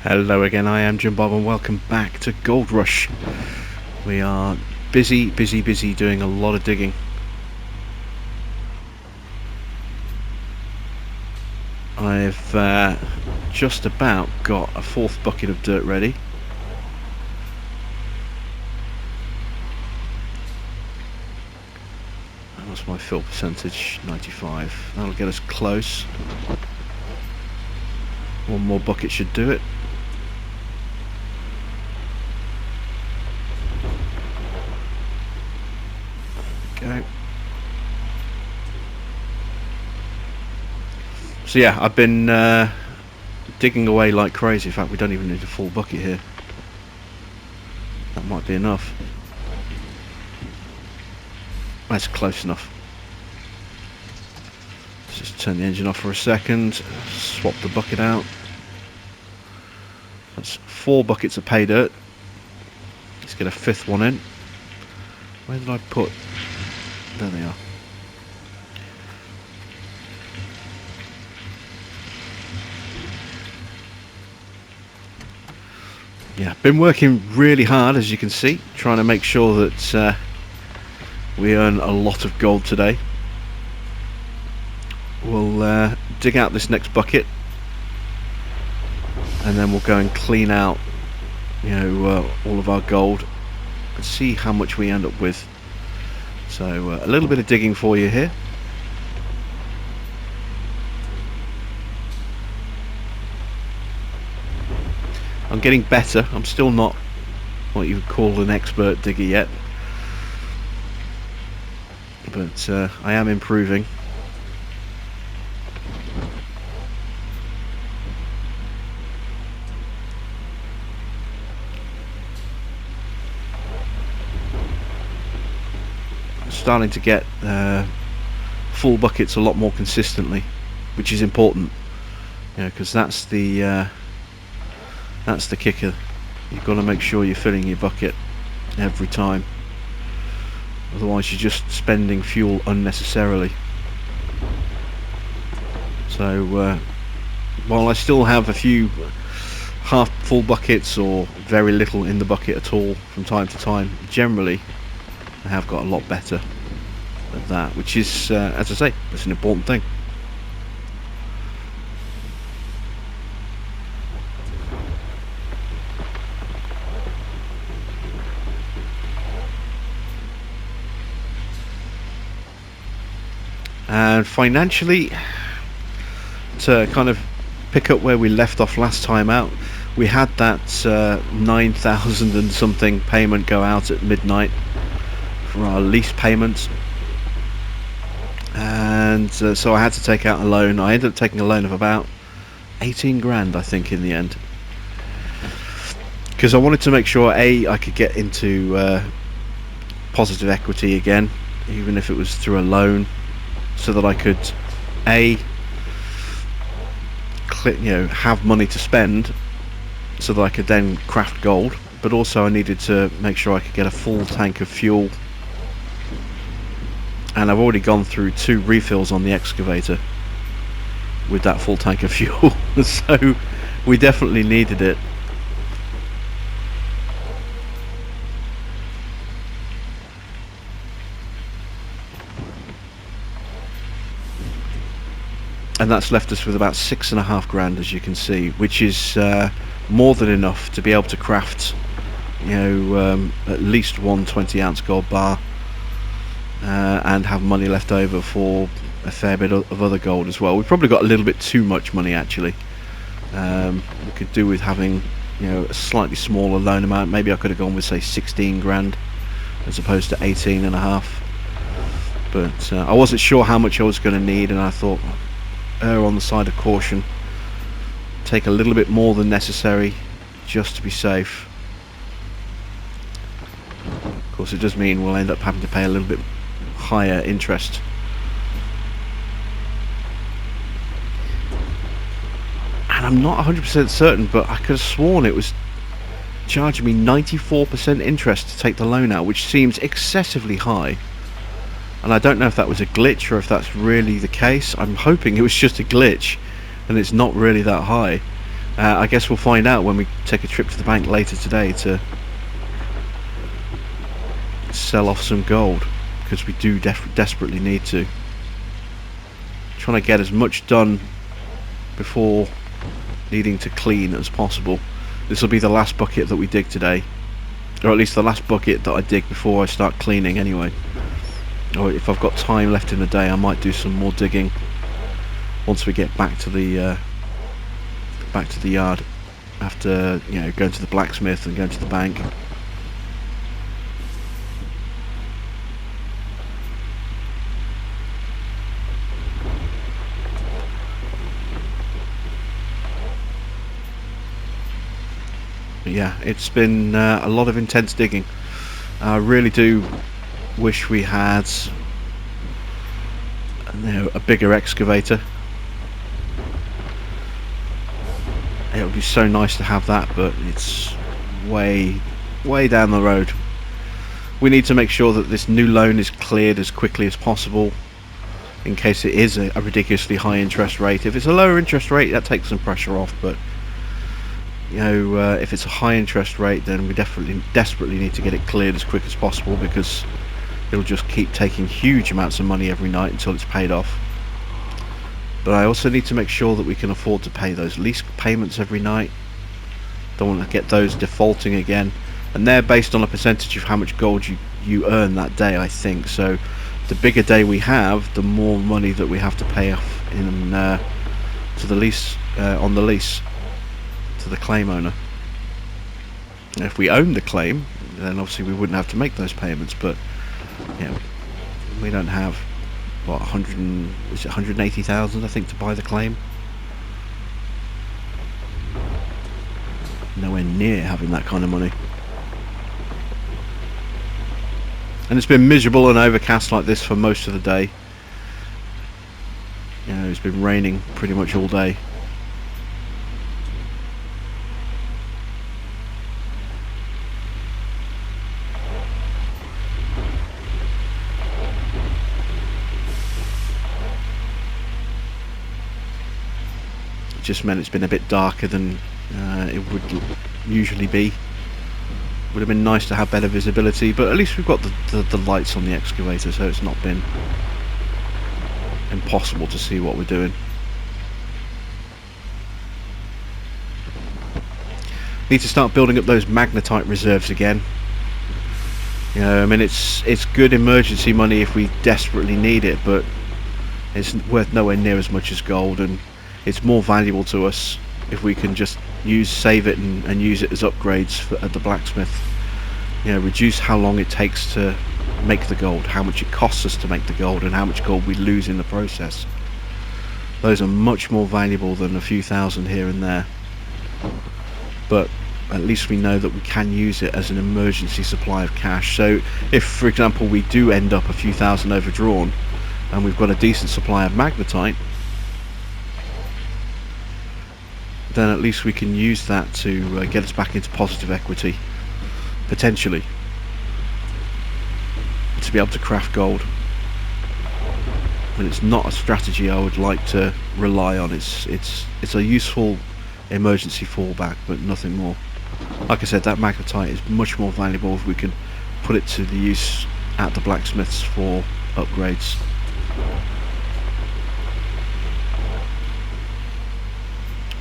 Hello again, I am Jim Bob and welcome back to Gold Rush. We are busy doing a lot of digging. I've just about got a fourth bucket of dirt ready. And what's my fill percentage? 95. That'll get us close. One more bucket should do it. Go. So yeah, I've been digging away like crazy. In fact, we don't even need a full bucket here. That might be enough. That's close enough. Let's just turn the engine off for a second. Swap the bucket out. That's 4 buckets of pay dirt. Let's get a 5th one in. Where did I put? There they are. Yeah, been working really hard, as you can see, trying to make sure that we earn a lot of gold today. We'll dig out this next bucket, and then we'll go and clean out, all of our gold and see how much we end up with. So a little bit of digging for you here. I'm getting better. I'm still not what you would call an expert digger yet, but I am improving. I'm starting to get full buckets a lot more consistently, which is important, because that's the kicker. You've got to make sure you're filling your bucket every time, otherwise you're just spending fuel unnecessarily. So while I still have a few half full buckets or very little in the bucket at all from time to time, generally I have got a lot better at that, which is, as I say, it's an important thing. And financially, to kind of pick up where we left off last time out, we had that 9,000 and something payment go out at midnight for our lease payments, and so I had to take out a loan. I ended up taking a loan of about 18 grand, I think, in the end, because I wanted to make sure I could get into positive equity again, even if it was through a loan, so that I could have money to spend, so that I could then craft gold, but also I needed to make sure I could get a full tank of fuel. And I've already gone through 2 refills on the excavator with that full tank of fuel, so we definitely needed it. And that's left us with about 6.5 grand, as you can see, which is more than enough to be able to craft, at least one 20-ounce gold bar, and have money left over for a fair bit of other gold as well. We've probably got a little bit too much money, actually. We could do with having, a slightly smaller loan amount. Maybe I could have gone with, say, 16 grand as opposed to 18.5. But I wasn't sure how much I was going to need, and I thought, err on the side of caution, take a little bit more than necessary just to be safe. Of course, it does mean we'll end up having to pay a little bit higher interest. And I'm not 100% certain, but I could have sworn it was charging me 94% interest to take the loan out, which seems excessively high. And I don't know if that was a glitch or if that's really the case. I'm hoping it was just a glitch and it's not really that high. I guess we'll find out when we take a trip to the bank later today to sell off some gold, because we do desperately need to. Trying to get as much done before needing to clean as possible. This will be the last bucket that we dig today, or at least the last bucket that I dig before I start cleaning anyway. Or if I've got time left in the day, I might do some more digging once we get back to the yard, after, you know, going to the blacksmith and going to the bank. But yeah, it's been a lot of intense digging. I really do wish we had, you know, a bigger excavator. It would be so nice to have that, but it's way down the road. We need to make sure that this new loan is cleared as quickly as possible, in case it is a ridiculously high interest rate. If it's a lower interest rate, that takes some pressure off, but you know, if it's a high interest rate, then we desperately need to get it cleared as quick as possible, because it'll just keep taking huge amounts of money every night until it's paid off. But I also need to make sure that we can afford to pay those lease payments every night. Don't want to get those defaulting again, and they're based on a percentage of how much gold you earn that day, I think. So the bigger day we have, the more money that we have to pay off in to the lease, on the lease, to the claim owner. If we own the claim, then obviously we wouldn't have to make those payments, but you know, we don't have, what, 180,000 I think to buy the claim. Nowhere near having that kind of money. And it's been miserable and overcast like this for most of the day. You know, it's been raining pretty much all day. Just meant it's been a bit darker than it would usually be. Would have been nice to have better visibility, but at least we've got the lights on the excavator, so it's not been impossible to see what we're doing. Need to start building up those magnetite reserves again. You know, I mean, it's good emergency money if we desperately need it, but it's worth nowhere near as much as gold, and it's more valuable to us if we can just save it and use it as upgrades at the blacksmith. You know, reduce how long it takes to make the gold, how much it costs us to make the gold, and how much gold we lose in the process. Those are much more valuable than a few thousand here and there. But at least we know that we can use it as an emergency supply of cash. So if, for example, we do end up a few thousand overdrawn and we've got a decent supply of magnetite, then at least we can use that to get us back into positive equity, potentially, to be able to craft gold. And it's not a strategy I would like to rely on. It's a useful emergency fallback, but nothing more. Like I said, that magnetite is much more valuable if we can put it to the use at the blacksmiths for upgrades.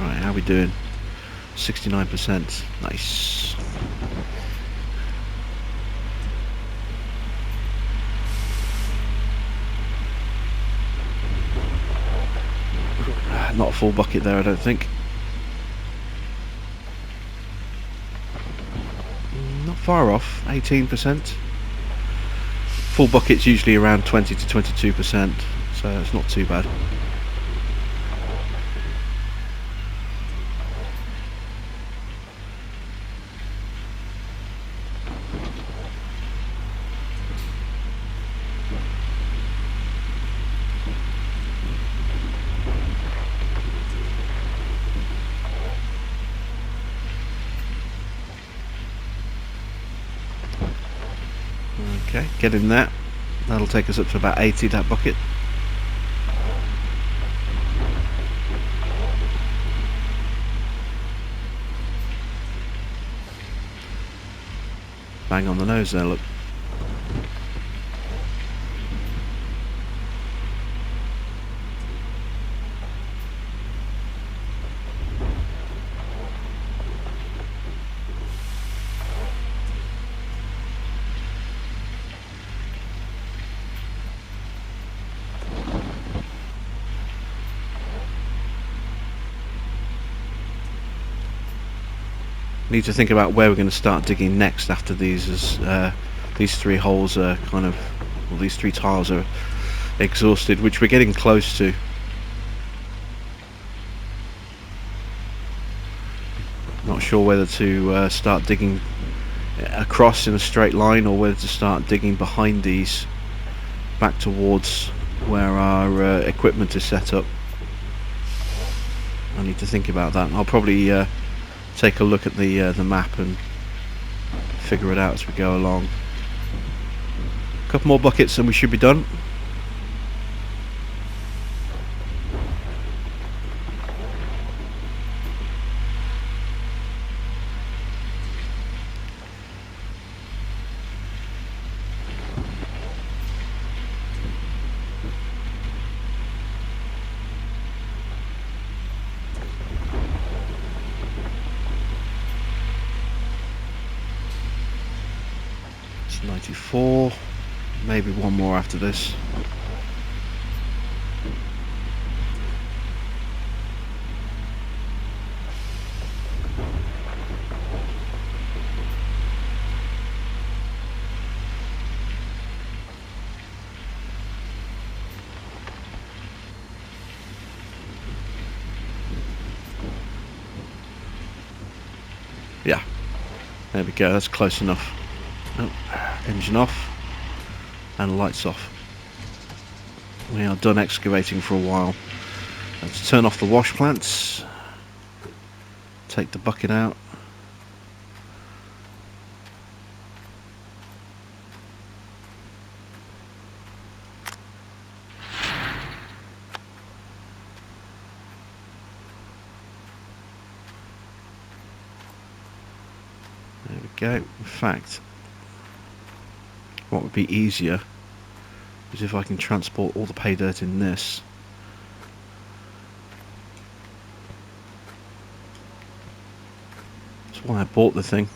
Right, how are we doing? 69%. Nice. Not a full bucket there, I don't think. Not far off, 18%. Full bucket's usually around 20 to 22%, so it's not too bad. Okay, get in there. That'll take us up to about 80, that bucket. Bang on the nose there, look. Need to think about where we're going to start digging next after these, as these three holes are kind of, well, these three tiles are exhausted, which we're getting close to. Not sure whether to start digging across in a straight line or whether to start digging behind these back towards where our equipment is set up. I need to think about that. I'll probably take a look at the map and figure it out as we go along. A couple more buckets and we should be done. It's 94, maybe one more after this. Yeah, there we go, that's close enough. Oh, engine off and lights off. We are done excavating for a while. Let's turn off the wash plants, take the bucket out. There we go. In fact, what would be easier is if I can transport all the pay dirt in this. That's why I bought the thing,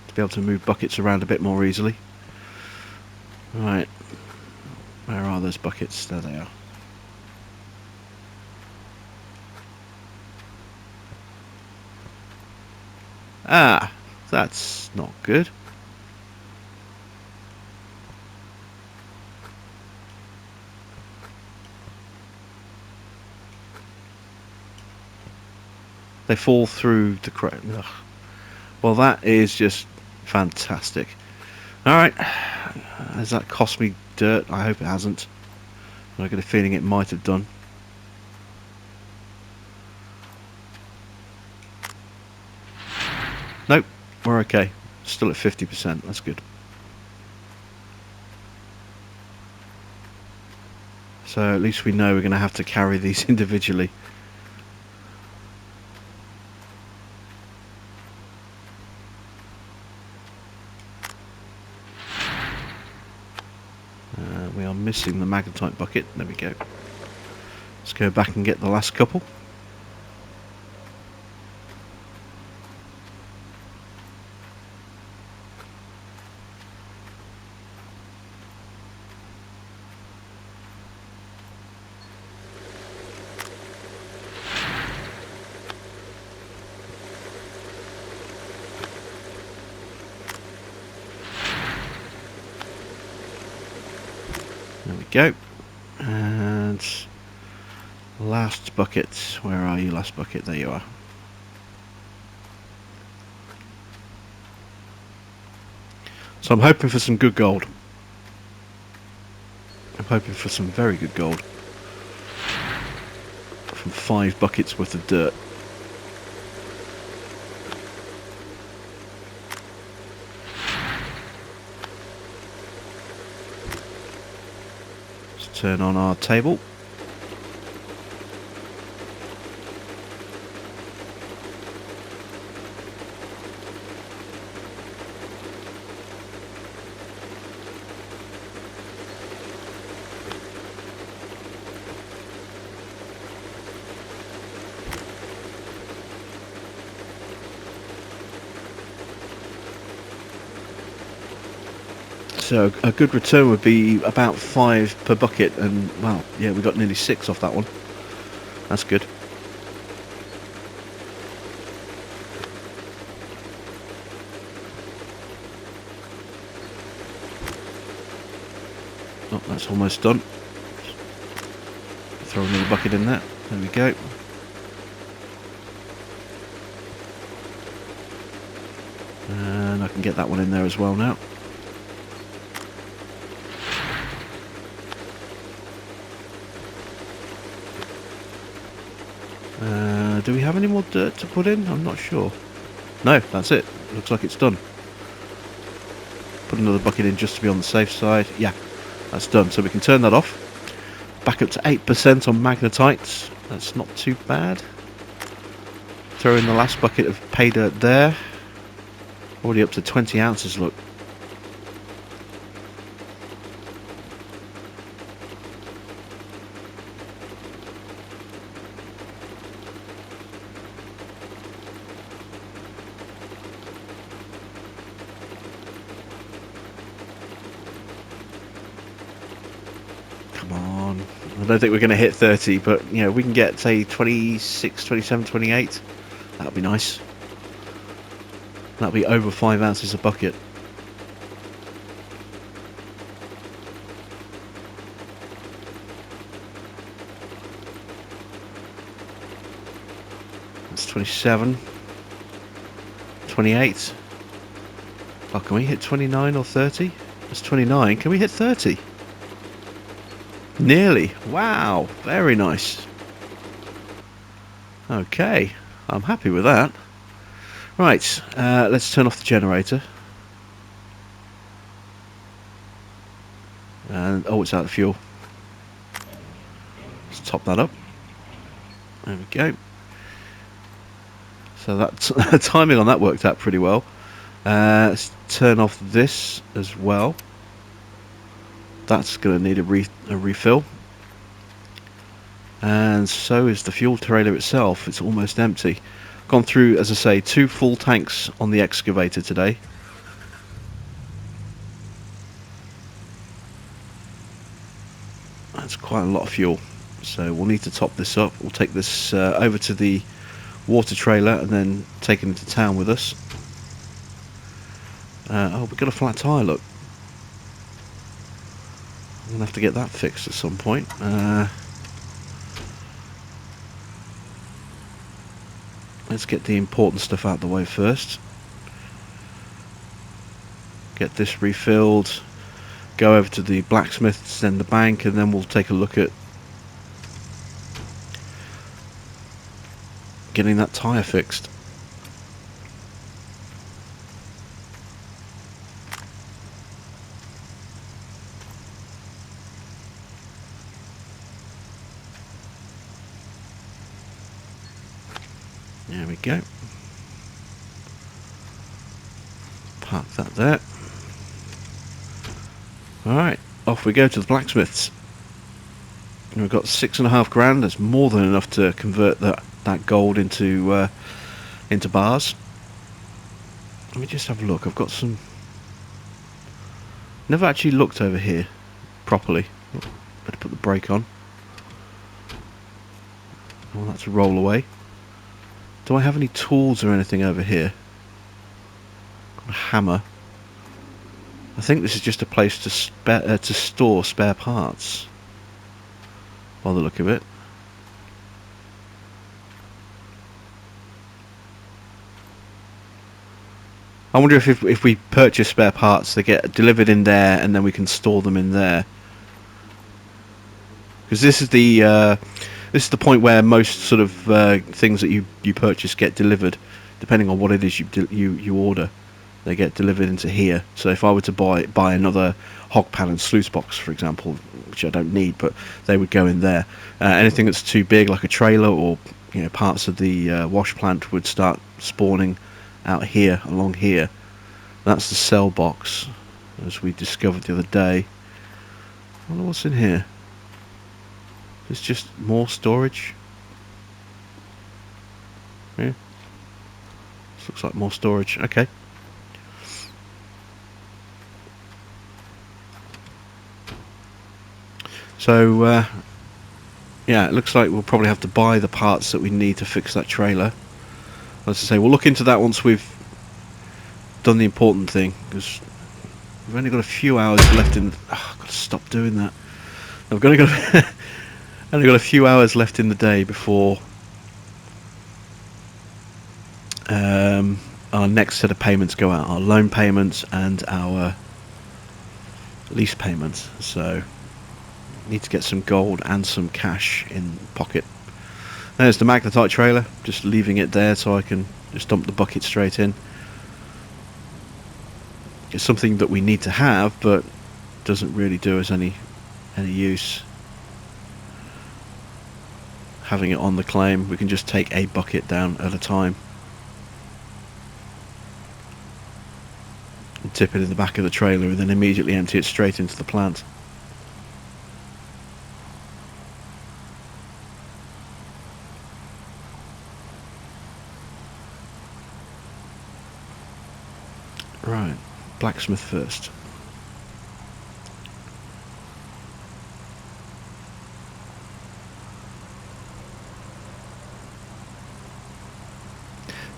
to be able to move buckets around a bit more easily. Right, where are those buckets? There they are. Ah, that's not good. They fall through the crack. Well, that is just fantastic. Alright, has that cost me dirt? I hope it hasn't. I get a feeling it might have done. Nope, we're okay. Still at 50%, that's good. So at least we know we're going to have to carry these individually. We are missing the magnetite bucket. There we go. Let's go back and get the last couple. There we go. And last bucket. Where are you, last bucket? There you are. So I'm hoping for some good gold. I'm hoping for some very good gold. From 5 buckets worth of dirt. Turn on our table. So a good return would be about 5 per bucket, and well, yeah, we got nearly 6 off that one. That's good. Oh, that's almost done. Throw another bucket in there. There we go. And I can get that one in there as well now. Do we have any more dirt to put in? I'm not sure. No, that's it. Looks like it's done. Put another bucket in just to be on the safe side. Yeah, that's done. So we can turn that off. Back up to 8% on magnetites. That's not too bad. Throw in the last bucket of pay dirt there. Already up to 20 ounces, look. Come on. I don't think we're going to hit 30, but you know, we can get, say, 26, 27, 28. That would be nice. That'll be over 5 ounces a bucket. That's 27. 28. Oh, can we hit 29 or 30? That's 29. Can we hit 30? Nearly. Wow. Very nice. Okay. I'm happy with that. Right. Let's turn off the generator. And oh, it's out of fuel. Let's top that up. There we go. So that timing on that worked out pretty well. Let's turn off this as well. That's going to need a refill. And so is the fuel trailer itself. It's almost empty. Gone through, as I say, 2 full tanks on the excavator today. That's quite a lot of fuel. So we'll need to top this up. We'll take this over to the water trailer and then take it into town with us. Oh, we've got a flat tyre, look. I'm going to have to get that fixed at some point. Let's get the important stuff out of the way first. Get this refilled. Go over to the blacksmiths, then the bank, and then we'll take a look at getting that tyre fixed. There we go. Park that there. Alright, off we go to the blacksmiths. And we've got 6.5 grand. That's more than enough to convert that gold into bars. Let me just have a look. I've got some... Never actually looked over here properly. Better put the brake on. I want that to roll away. Do I have any tools or anything over here? Got a hammer. I think this is just a place to store spare parts. By the look of it. I wonder if we purchase spare parts, they get delivered in there, and then we can store them in there. Because this is the point where most sort of things that you purchase get delivered, depending on what it is you order. They get delivered into here. So if I were to buy another hog pan and sluice box, for example, which I don't need, but they would go in there. Anything that's too big, like a trailer or parts of the wash plant, would start spawning out here, along here. That's the cell box, as we discovered the other day. I wonder what's in here. It's just more storage. Yeah. This looks like more storage. Okay. So yeah, it looks like we'll probably have to buy the parts that we need to fix that trailer. As I say, we'll look into that once we've done the important thing, because we've only got a few hours left in. Oh, I've got to stop doing that. I've only got only got a few hours left in the day before our next set of payments go out. Our loan payments and our lease payments. So need to get some gold and some cash in pocket. There's the magnetite trailer, just leaving it there so I can just dump the bucket straight in. It's something that we need to have, but doesn't really do us any use. Having it on the claim, we can just take a bucket down at a time and tip it in the back of the trailer and then immediately empty it straight into the plant. Right, blacksmith first.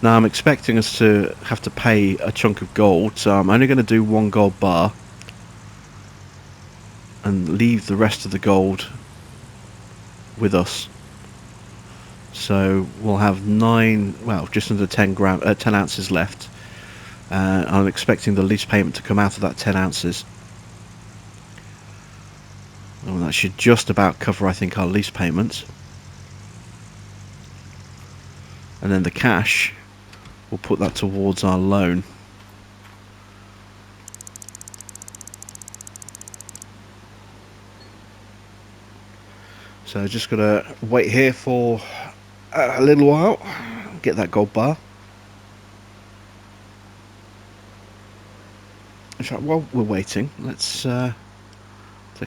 Now I'm expecting us to have to pay a chunk of gold, so I'm only going to do 1 gold bar and leave the rest of the gold with us. So we'll have 9, well, just under 10 ounces left. I'm expecting the lease payment to come out of that 10 ounces. And that should just about cover, I think, our lease payments. And then the cash, we'll put that towards our loan. So just gotta wait here for a little while, get that gold bar. In fact, while we're waiting, let's take a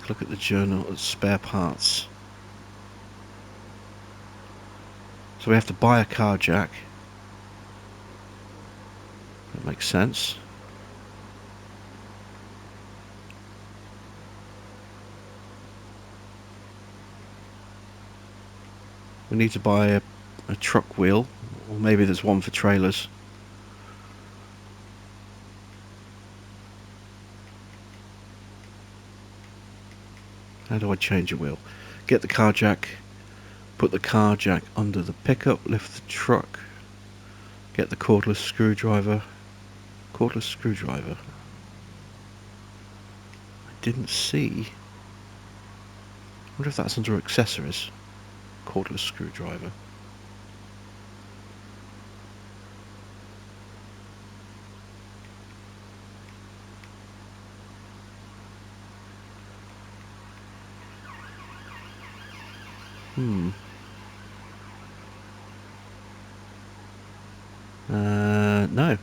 look at the journal of spare parts. So we have to buy a car jack. That makes sense. We need to buy a truck wheel, or maybe there's one for trailers. How do I change a wheel? Get the car jack, put the car jack under the pickup, lift the truck, get the cordless screwdriver. Cordless screwdriver. I didn't see. I wonder if that's under accessories. Cordless screwdriver. No.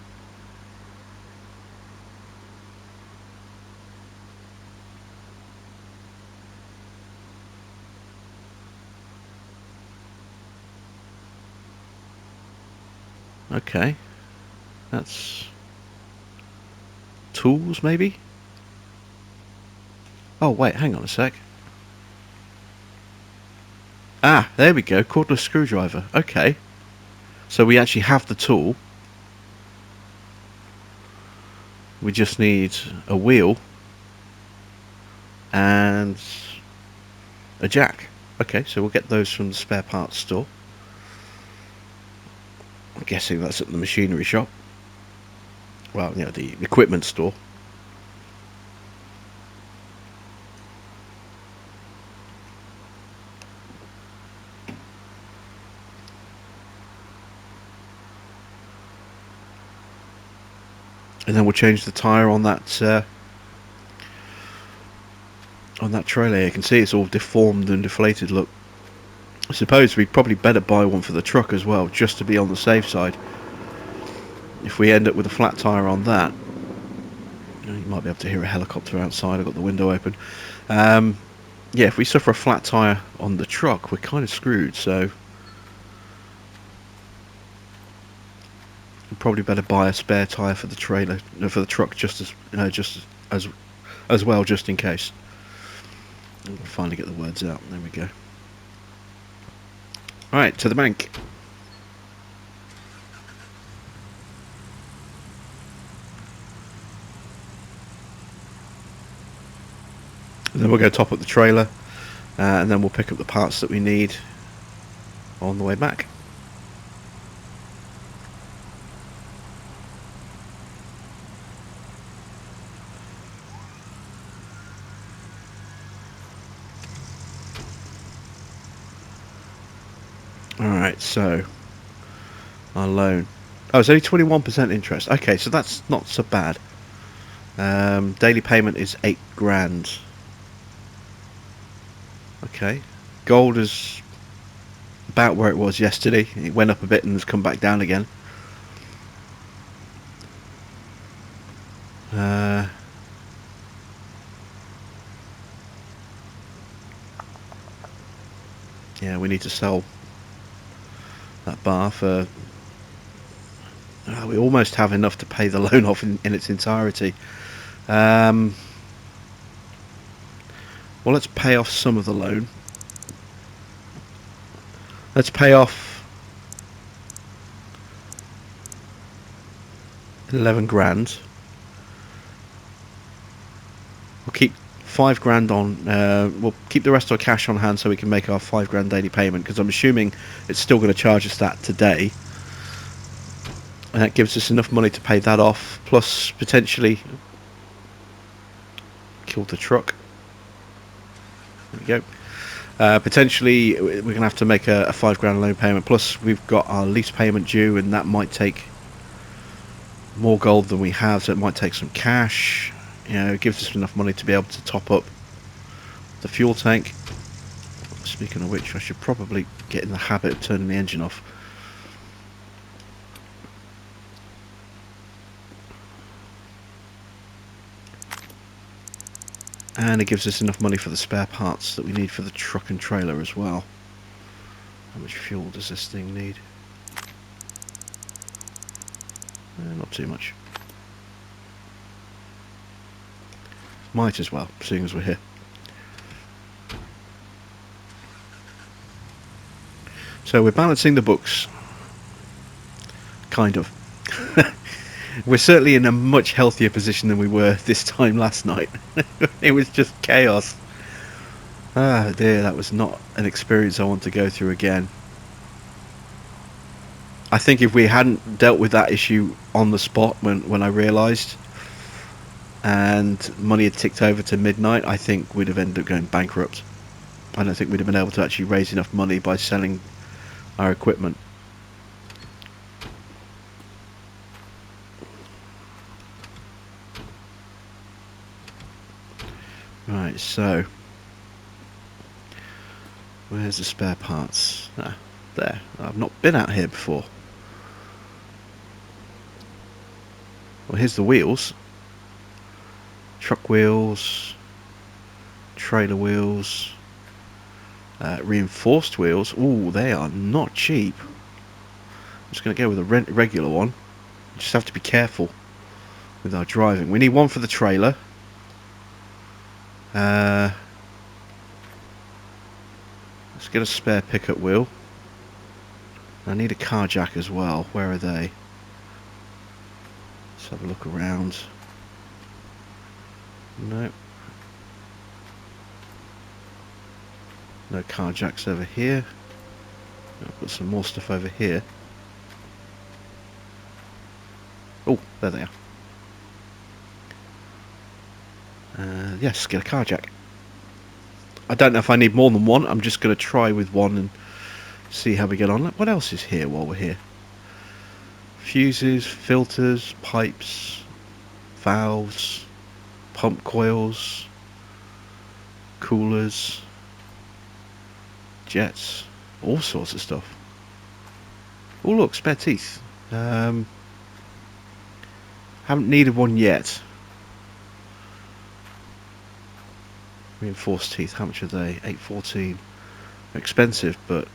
Okay. That's tools, maybe? Oh, wait, hang on a sec. Ah, there we go, cordless screwdriver. Okay. So we actually have the tool. We just need a wheel and a jack. Okay, so we'll get those from the spare parts store. I'm guessing that's at the machinery shop. Well, you know, the equipment store. And then we'll change the tyre on that trailer. You can see it's all deformed and deflated. Look, I suppose we'd probably better buy one for the truck as well, just to be on the safe side. If we end up with a flat tyre on that, you might be able to hear a helicopter outside. I've got the window open. Yeah, if we suffer a flat tyre on the truck, we're kind of screwed. So we'd probably better buy a spare tyre for the trailer, for the truck, just as well, just in case. I'll finally get the words out. There we go. Right, to the bank. And then we'll go top up the trailer, and then we'll pick up the parts that we need on the way back. Alright, so our loan. Oh, it's only 21% interest. Okay, so that's not so bad. Daily payment is 8 grand. Okay. Gold is about where it was yesterday. It went up a bit and has come back down again. Yeah, we need to sell that bar for... we almost have enough to pay the loan off in its entirety. Well, let's pay off some of the loan. Let's pay off 11 grand. We'll keep 5 grand on. We'll keep the rest of our cash on hand so we can make our 5 grand daily payment, because I'm assuming it's still going to charge us that today. And that gives us enough money to pay that off, plus potentially kill the truck. There we go. Potentially we're going to have to make a 5 grand loan payment, plus we've got our lease payment due, and that might take more gold than we have, so it might take some cash. You know, it gives us enough money to be able to top up the fuel tank. Speaking of which, I should probably get in the habit of turning the engine off. And it gives us enough money for the spare parts that we need for the truck and trailer as well. How much fuel does this thing need? Not too much. Might as well, seeing as we're here. So we're balancing the books. Kind of. We're certainly in a much healthier position than we were this time last night. It was just chaos. Ah dear, that was not an experience I want to go through again. I think if we hadn't dealt with that issue on the spot when I realised, and money had ticked over to midnight, I think we'd have ended up going bankrupt. I don't think we'd have been able to actually raise enough money by selling our equipment. Right, so where's the spare parts? Ah, there. I've not been out here before. Well, here's the wheels. Truck wheels, trailer wheels, reinforced wheels. Ooh, they are not cheap. I'm just going to go with a regular one. Just have to be careful with our driving. We need one for the trailer. Let's get a spare pickup wheel. I need a car jack as well. Where are they? Let's have a look around. No. No car jacks over here. I'll put some more stuff over here. Oh, there they are. Yes, get a car jack. I don't know if I need more than one. I'm just going to try with one and see how we get on. What else is here while we're here? Fuses, filters, pipes, valves, pump coils, coolers, jets, all sorts of stuff. Oh look, spare teeth. Haven't needed one yet. Reinforced teeth, how much are they? 814. They're expensive, but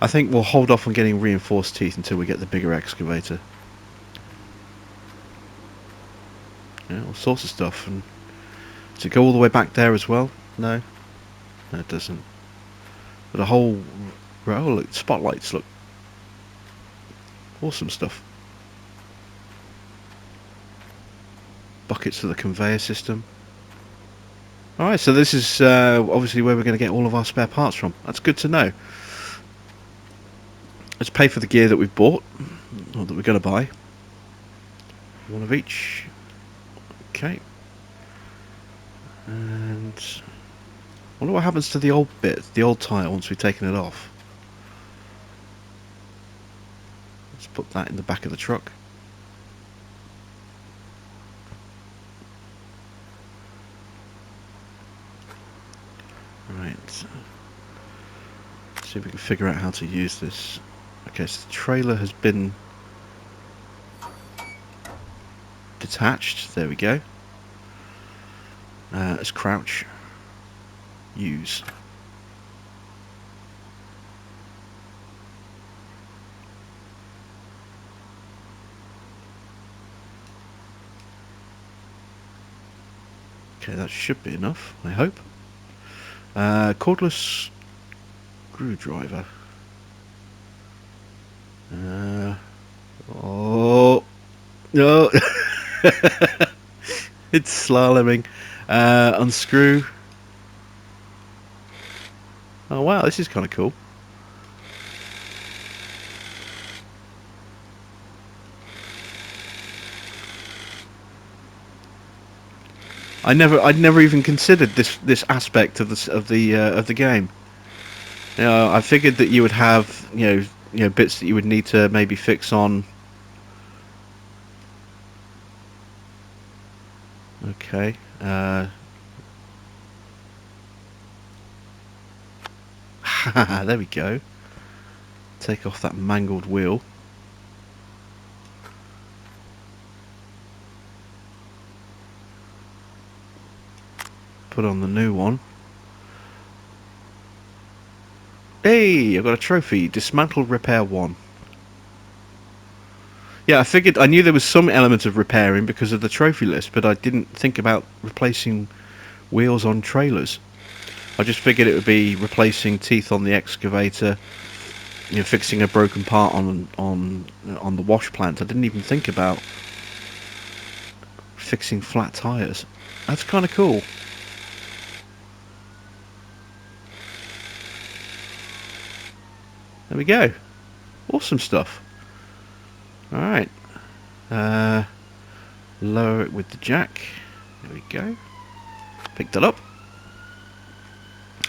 I think we'll hold off on getting reinforced teeth until we get the bigger excavator. Yeah, all sorts of stuff. And to go all the way back there as well. No, no, it doesn't. But a whole row. Look, spotlights. Look, awesome stuff. Buckets for the conveyor system. Alright, so this is obviously where we're going to get all of our spare parts from. That's good to know. Let's pay for the gear that we've bought, or that we're going to buy. One of each. Okay. And I wonder what happens to the old bit, the old tyre, once we've taken it off. Let's put that in the back of the truck. Right. See if we can figure out how to use this. Okay, so the trailer has been detached. There we go. Let's crouch. Use. Okay, that should be enough, I hope. Cordless screwdriver. Oh no! It's slaloming. Unscrew. Oh wow, this is kind of cool. I'd never even considered this aspect of the game. You know, I figured that you would have you know bits that you would need to maybe fix on. Okay. There we go. Take off that mangled wheel. Put on the new one. Hey, I've got a trophy. Dismantle repair 1. Yeah, I knew there was some element of repairing because of the trophy list, but I didn't think about replacing wheels on trailers. I just figured it would be replacing teeth on the excavator, you know, fixing a broken part on the wash plant. I didn't even think about fixing flat tires. That's kind of cool. There we go. Awesome stuff. Alright. Lower it with the jack. There we go. Picked it up.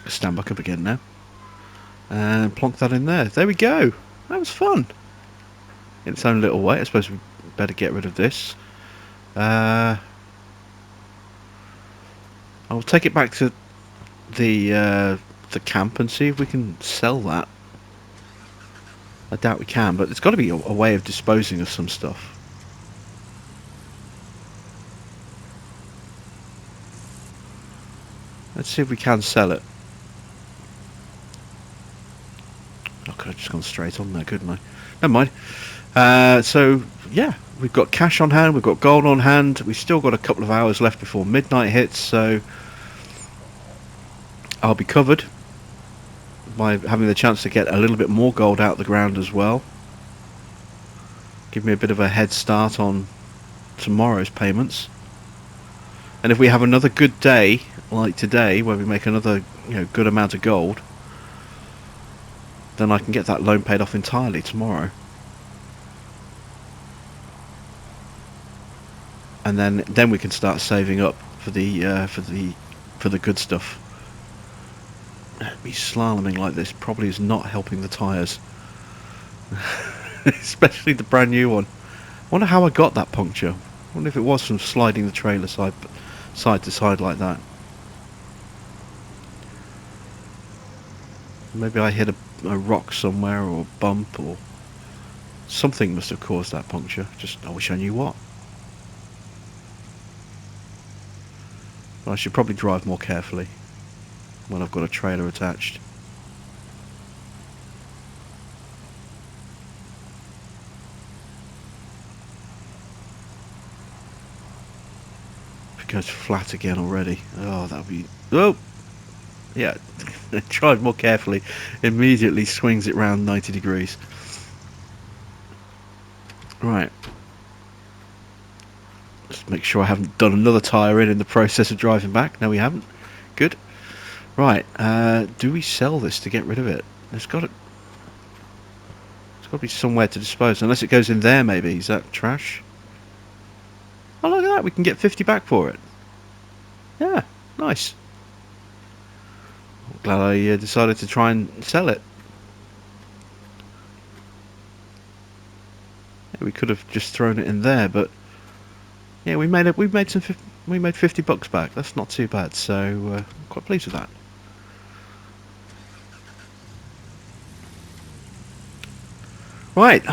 Stand back up again now. And plonk that in there. There we go. That was fun. In its own little way. I suppose we better get rid of this. I'll take it back to the camp and see if we can sell that. I doubt we can, but there's got to be a way of disposing of some stuff. Let's see if we can sell it. I could have just gone straight on there, couldn't I? Never mind. So, yeah, we've got cash on hand, we've got gold on hand, we've still got a couple of hours left before midnight hits, so I'll be covered by having the chance to get a little bit more gold out of the ground as well. Give me a bit of a head start on tomorrow's payments. And if we have another good day like today where we make another good amount of gold, then I can get that loan paid off entirely tomorrow. And then we can start saving up for the good stuff. Me slaloming like this probably is not helping the tyres. Especially the brand new one. I wonder how I got that puncture. I wonder if it was from sliding the trailer side to side like that. Maybe I hit a rock somewhere or a bump or something must have caused that puncture. Just I wish I knew what. But I should probably drive more carefully when I've got a trailer attached. If it goes flat again already, oh, that'll be... Oh! Yeah, drive more carefully. Immediately swings it round 90 degrees. Right. Just make sure I haven't done another tyre in the process of driving back. No, we haven't. Good. Right. Do we sell this to get rid of it? There's got to be somewhere to dispose. Unless it goes in there, maybe. Is that trash? Oh, look at that. We can get 50 back for it. Yeah. Nice. Glad I decided to try and sell it. Yeah, we could have just thrown it in there, but yeah, we made 50 bucks back. That's not too bad. So I'm quite pleased with that. Right,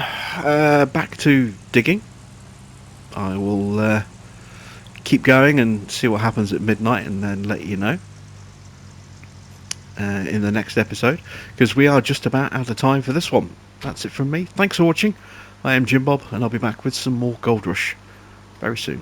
back to digging. I will keep going and see what happens at midnight, and then let you know in the next episode, because we are just about out of time for this one. That's it from me. Thanks for watching. I am Jim Bob, and I'll be back with some more Gold Rush very soon.